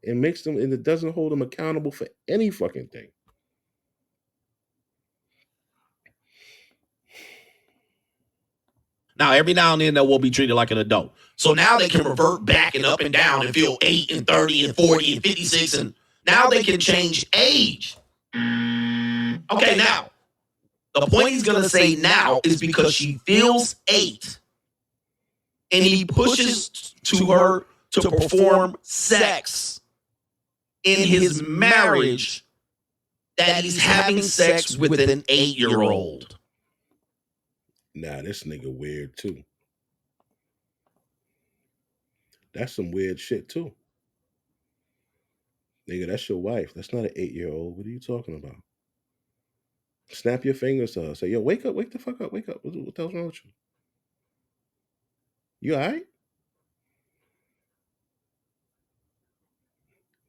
Speaker 1: It makes them, and it doesn't hold them accountable for any fucking thing.
Speaker 12: Now, every now and then they will be treated like an adult. So now they can revert back and up and down and feel 8 and 30 and 40 and 56. And now they can change age. Okay, now, the point he's going to say now is because she feels 8 and he pushes to her to perform sex in his marriage that he's having sex with an 8-year-old.
Speaker 1: Nah, this nigga weird too. That's some weird shit too. Nigga, that's your wife. That's not an 8-year-old. What are you talking about? Snap your fingers to her. Say, yo, wake up, wake the fuck up, wake up. What the hell's wrong with you? You all right?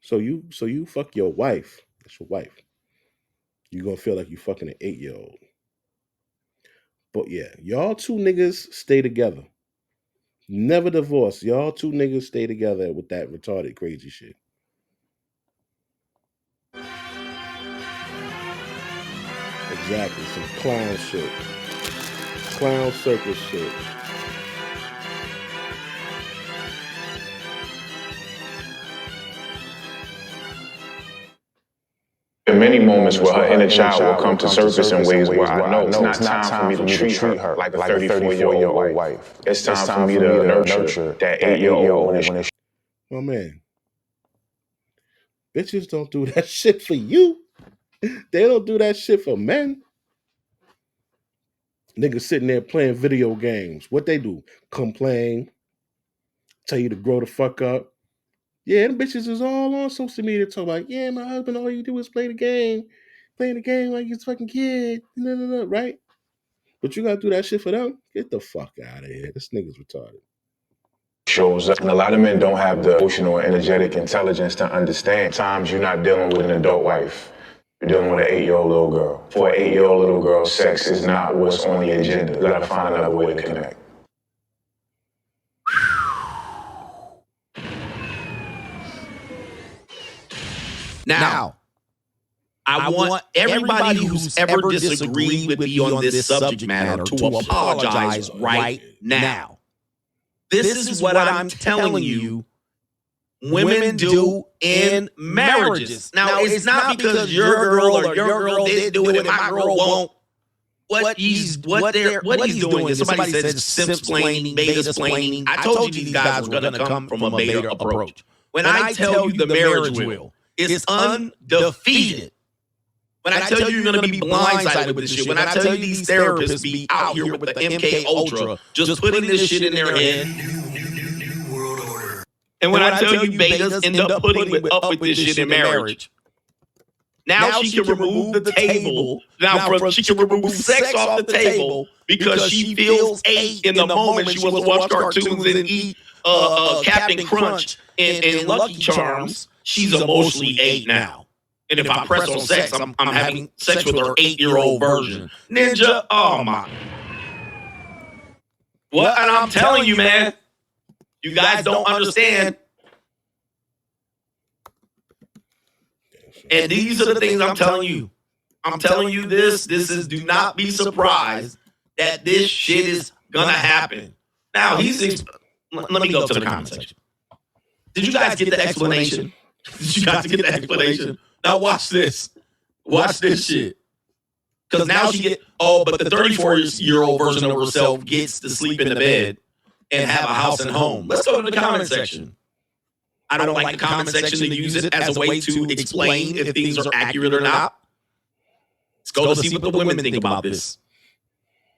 Speaker 1: So you fuck your wife. That's your wife. You're gonna feel like you fucking an 8-year-old. But yeah, y'all two niggas stay together. Never divorce. Y'all two niggas stay together with that retarded crazy shit. Exactly. Some clown shit. Clown circus shit.
Speaker 13: There are many moments where her inner child will come to surface in ways where I know it's not time for me to treat her like a 34-year-old wife. It's time for me to nurture that 8-year-old.
Speaker 1: Oh man. Bitches don't do that shit for you. They don't do that shit for men. Niggas sitting there playing video games. What they do? Complain. Tell you to grow the fuck up. Yeah, them bitches is all on social media talking about, yeah, my husband, all you do is play the game. Playing the game like he's a fucking kid. No, right? But you gotta do that shit for them? Get the fuck out of here. This nigga's retarded.
Speaker 13: Shows up. And a lot of men don't have the emotional or energetic intelligence to understand. Times you're not dealing with an adult wife. You're dealing with an 8-year-old little girl. For an 8-year-old little girl, sex is not what's on the agenda. You gotta find another way to connect.
Speaker 12: Now, I want everybody who's ever disagreed with me on this subject matter to apologize right now. This is what I'm telling you women do in marriages. Now, it's not because your girl or your girl didn't do it and my girl won't. What he's doing is somebody said simp-splaining, beta-splaining. I told you these guys were going to come from a beta approach. When I tell you the marriage wheel is undefeated, when I tell you you're going to be blindsided with this shit, when I tell you these therapists be out here with the MK Ultra, just putting this shit in their head, and when I tell you betas end up putting up with this shit in marriage, now she can remove the table. She can remove sex off the table because she feels 8 in the moment she wants to watch cartoons and eat Captain Crunch and Lucky Charms. She's emotionally 8 now. And if I press on sex, I'm having sex with her 8-year-old version. Ninja, oh my. What? And I'm telling you, man, you guys don't understand. And these are the things I'm telling you. I'm telling you this is, do not be surprised that this shit is gonna happen. Now, let me go to the comment section. Did you guys get the explanation? Did you guys get the explanation? Now watch this. Watch this shit. Because now she but the 34-year-old version of herself gets to sleep in the bed and have a house and home. Let's go to the comment section. I don't like the comment section to use it as a way to explain if things are accurate or not. Let's go to see what the women think about this.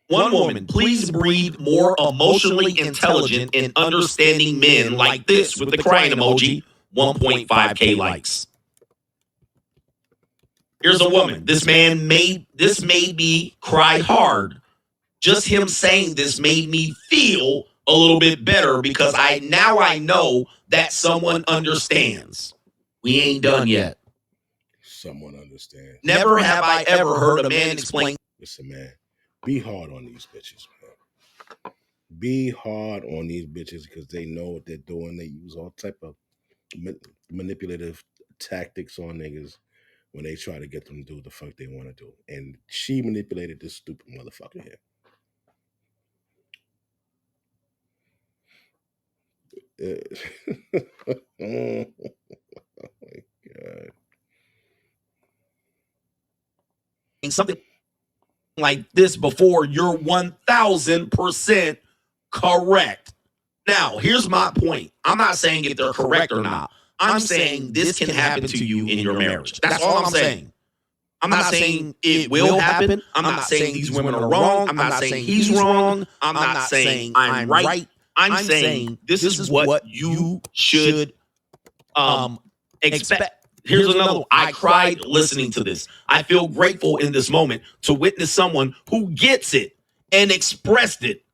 Speaker 12: One woman, please breed more emotionally intelligent and understanding men like this with the crying emoji. 1.5K likes. Here's a woman. This made me cry hard. Just him saying this made me feel a little bit better because I know that someone understands. We ain't done yet.
Speaker 1: Someone understands.
Speaker 12: Never have I ever heard a man explain.
Speaker 1: Listen, man, be hard on these bitches, man. Be hard on these bitches because they know what they're doing. They use all type of manipulative tactics on niggas when they try to get them to do what the fuck they want to do. And she manipulated this stupid motherfucker here. Oh my God.
Speaker 12: Something like this before, you're 1000% correct. Now, here's my point. I'm not saying if they're correct or not. I'm saying this can happen to you in your marriage. That's all I'm saying. I'm not saying it will happen. I'm not saying these women are wrong. I'm not saying he's wrong. I'm not saying I'm right. I'm saying this is what you should expect. Here's another one. I cried listening to this. I feel grateful in this moment to witness someone who gets it and expressed it.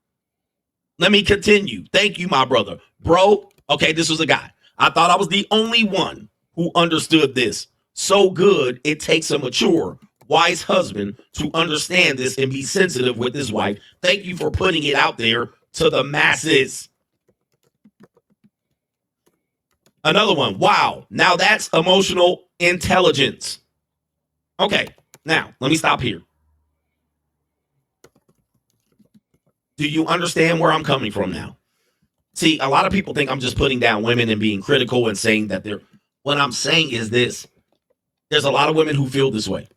Speaker 12: Let me continue. Thank you, my brother. Bro, okay, this was a guy. I thought I was the only one who understood this. So good, it takes a mature, wise husband to understand this and be sensitive with his wife. Thank you for putting it out there to the masses. Another one. Wow. Now that's emotional intelligence. Okay. Now, let me stop here. Do you understand where I'm coming from now? See, a lot of people think I'm just putting down women and being critical and saying that they're... What I'm saying is this. There's a lot of women who feel this way.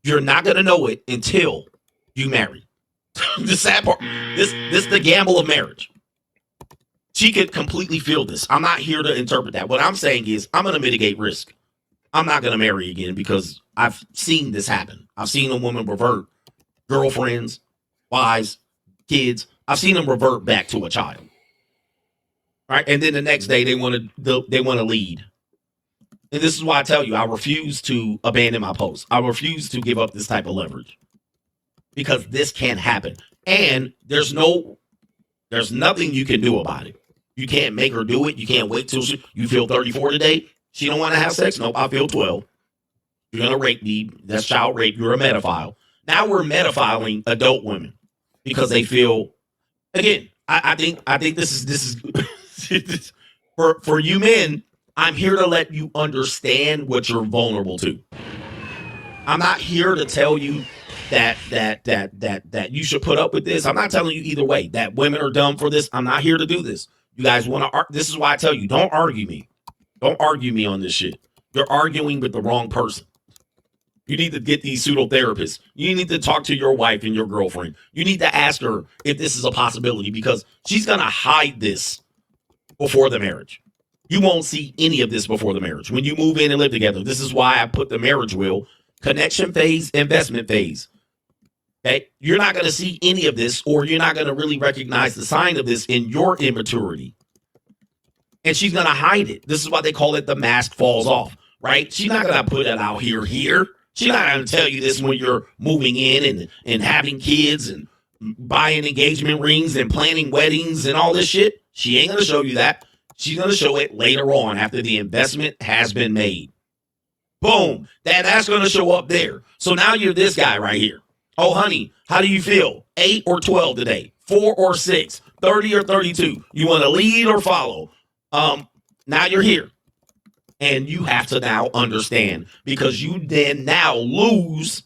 Speaker 12: You're not going to know it until you marry. The sad part. This is the gamble of marriage. She could completely feel this. I'm not here to interpret that. What I'm saying is I'm going to mitigate risk. I'm not going to marry again because I've seen this happen. I've seen a woman revert girlfriends, wives, kids. I've seen them revert back to a child. Right? And then the next day they want to lead. And this is why I tell you, I refuse to abandon my post. I refuse to give up this type of leverage because this can't happen. And there's nothing you can do about it. You can't make her do it. You can't wait till you feel 34 today. She don't want to have sex. Nope, I feel 12. You're going to rape me. That's child rape. You're a pedophile. Now we're pedophiling adult women because they feel, again, I think this is for you men, I'm here to let you understand what you're vulnerable to. I'm not here to tell you that you should put up with this. I'm not telling you either way that women are dumb for this. I'm not here to do this. You guys want to this is why I tell you, don't argue me. Don't argue me on this shit. You're arguing with the wrong person. You need to get these pseudo therapists. You need to talk to your wife and your girlfriend. You need to ask her if this is a possibility because she's going to hide this before the marriage. You won't see any of this before the marriage. When you move in and live together, this is why I put the marriage will, connection phase, investment phase. Okay? You're not going to see any of this, or you're not going to really recognize the sign of this in your immaturity. And she's going to hide it. This is why they call it the mask falls off, right? She's not going to put it out here. She's not going to tell you this when you're moving in and having kids and buying engagement rings and planning weddings and all this shit. She ain't going to show you that. She's going to show it later on after the investment has been made. Boom. That's going to show up there. So now you're this guy right here. Oh, honey, how do you feel? 8 or 12 today? 4 or 6? 30 or 32? You want to lead or follow? Now you're here. And you have to now understand because you then now lose.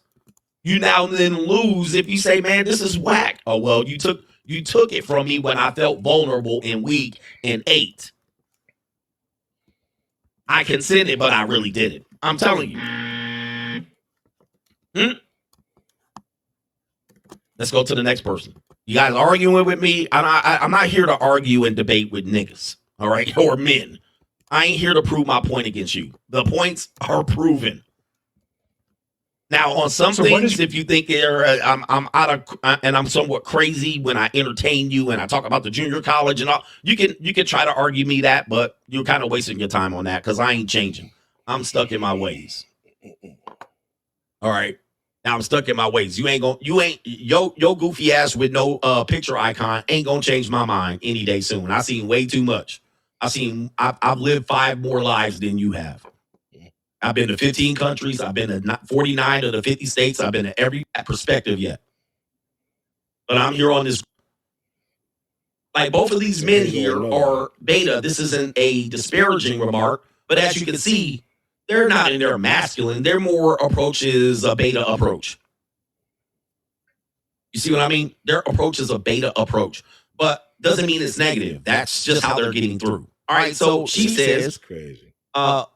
Speaker 12: You now then lose if you say, man, this is whack. Oh, well, you took it from me when I felt vulnerable and weak and 8. I consented, but I really did it. I'm telling you. Let's go to the next person. You guys arguing with me? I'm not here to argue and debate with niggas, all right, or men. I ain't here to prove my point against you. The points are proven. Now, on some things, if you think I'm out of and I'm somewhat crazy when I entertain you and I talk about the junior college and all, you can try to argue me that, but you're kind of wasting your time on that because I ain't changing. I'm stuck in my ways. All right. Now I'm stuck in my ways. Yo goofy ass with no picture icon ain't gonna change my mind any day soon. I seen way too much. I've lived 5 more lives than you have. I've been to 15 countries. I've been to 49 of the 50 states. I've been to every perspective yet. But I'm here on this. Like, both of these men here are beta. This isn't a disparaging remark, but as you can see, they're not in their masculine. Their more approach is a beta approach. You see what I mean? Their approach is a beta approach, but doesn't mean it's negative. That's just how they're getting through. All right, so she says,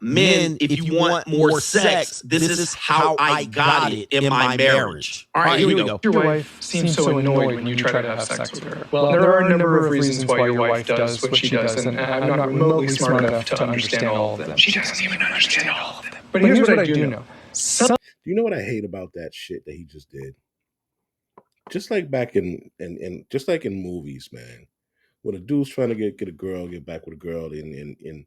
Speaker 12: men, if you want more sex, this is how I got it in my marriage. All right, here we go.
Speaker 14: Your wife seems so annoyed when you try to have sex with her. Well, there are a number of reasons why your wife does what she does, and I'm not remotely smart enough to understand all of them. She doesn't even understand all of them. But here's what I do know.
Speaker 1: Do you know what I hate about that shit that he just did? Just like back in just like in movies, man, when a dude's trying to get a girl, get back with a girl, and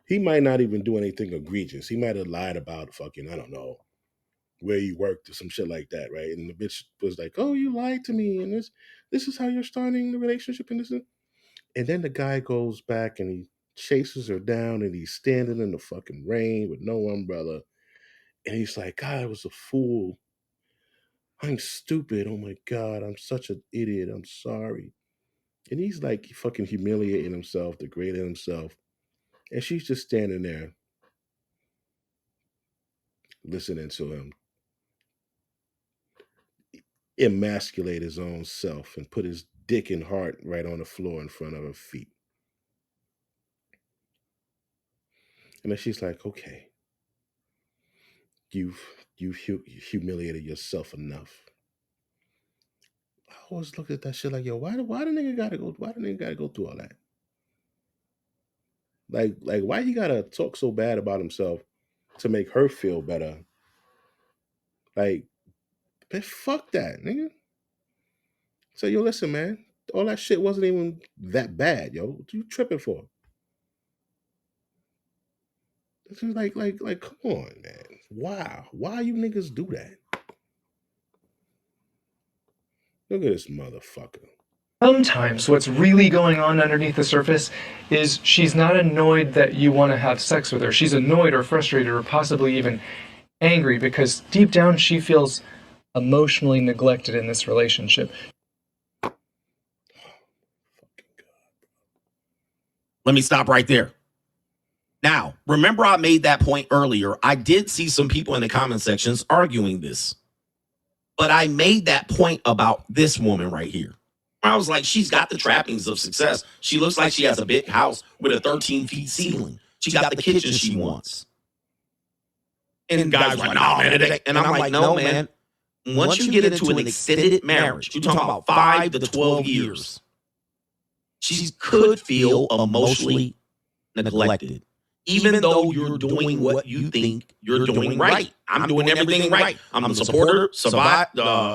Speaker 1: he might not even do anything egregious. He might have lied about fucking, I don't know, where he worked or some shit like that, right? And the bitch was like, "Oh, you lied to me, and this is how you're starting the relationship," and then the guy goes back and he chases her down, and he's standing in the fucking rain with no umbrella, and he's like, "God, I was a fool. I'm stupid. Oh my God, I'm such an idiot. I'm sorry." And he's like fucking humiliating himself, degrading himself. And she's just standing there listening to him emasculate his own self and put his dick and heart right on the floor in front of her feet. And then she's like, "Okay, you've humiliated yourself enough." I always look at that shit like, yo, why the nigga gotta go through all that? Like why he gotta talk so bad about himself to make her feel better? Like, man, fuck that, nigga. So, yo, listen, man, all that shit wasn't even that bad, yo. What you tripping for? It's just like, come on, man. Wow. Why you niggas do that? Look at this motherfucker.
Speaker 14: Sometimes what's really going on underneath the surface is she's not annoyed that you want to have sex with her. She's annoyed or frustrated or possibly even angry because deep down she feels emotionally neglected in this relationship.
Speaker 12: Let me stop right there. Now, remember I made that point earlier. I did see some people in the comment sections arguing this. But I made that point about this woman right here. I was like, she's got the trappings of success. She looks like she has a big house with a 13-feet ceiling. She got the kitchen she wants. And guys like, "No, man, it ain't." And I'm like, "No, man. Once you get into an extended marriage, you're talking about 5 to 12 years, she could feel emotionally neglected. Even though you're doing what you think you're doing right. I'm doing everything right. I'm the supporter,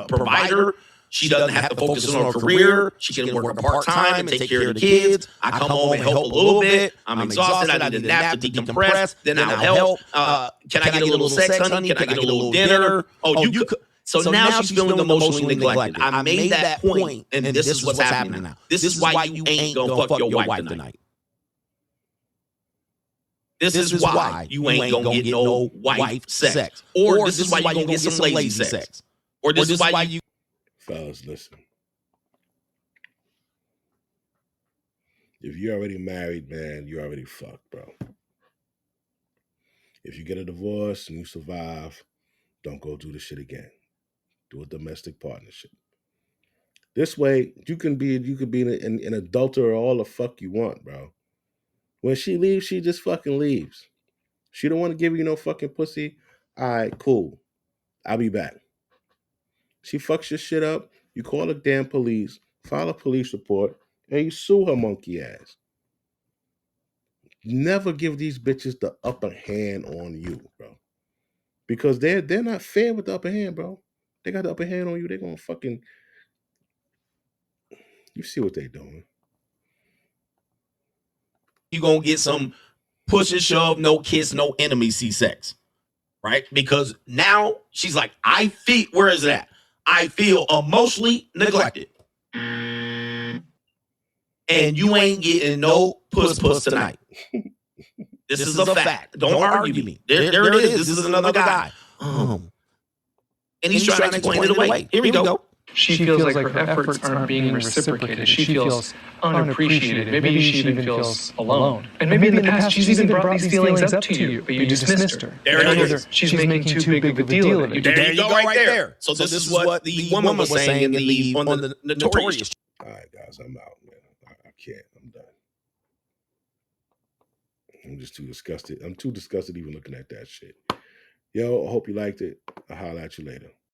Speaker 12: provider. She doesn't have to focus on her career. She can work part-time and take care of the kids. I come home and help a little bit. I'm exhausted. I need a nap to decompress. Then I'll help. Can I get a little sex, honey? Can I get a little dinner? Oh, you could. So now she's feeling emotionally neglected. I made that point, and this is what's happening now. This is why you ain't gonna fuck your wife tonight. This is why you ain't gonna get no wife sex. Or this is why you gonna get some lazy sex. Or this is why you...
Speaker 1: Fellas, listen. If you're already married, man, you're already fucked, bro. If you get a divorce and you survive, don't go do the shit again. Do a domestic partnership. This way, you can be an adulterer all the fuck you want, bro. When she leaves, she just fucking leaves. She don't want to give you no fucking pussy. All right, cool. I'll be back. She fucks your shit up. You call the damn police, file a police report, and you sue her monkey ass. Never give these bitches the upper hand on you, bro. because they're not fair with the upper hand, bro. They got the upper hand on you. They're gonna fucking. You see what they're doing.
Speaker 12: You gonna get some push and shove, no kiss, no enemy see sex. Right? Because now she's like, I feel, where is that? I feel emotionally neglected. And you ain't getting no puss tonight. This is a fact. Don't argue with me. There it is. This is another guy. And he's trying to explain it away. Here we go.
Speaker 14: She feels like her efforts aren't being reciprocated. She feels unappreciated. Maybe she even feels alone. And maybe in the past she's even brought these feelings up to you, but you dismissed her.
Speaker 12: There it is.
Speaker 14: She's making too big of a deal of it.
Speaker 12: There you go, right there. So this is what the woman was saying on the Notorious.
Speaker 1: All right, guys, I'm out, man. I can't. I'm done. I'm just too disgusted. I'm too disgusted even looking at that shit. Yo, I hope you liked it. I'll holler at you later.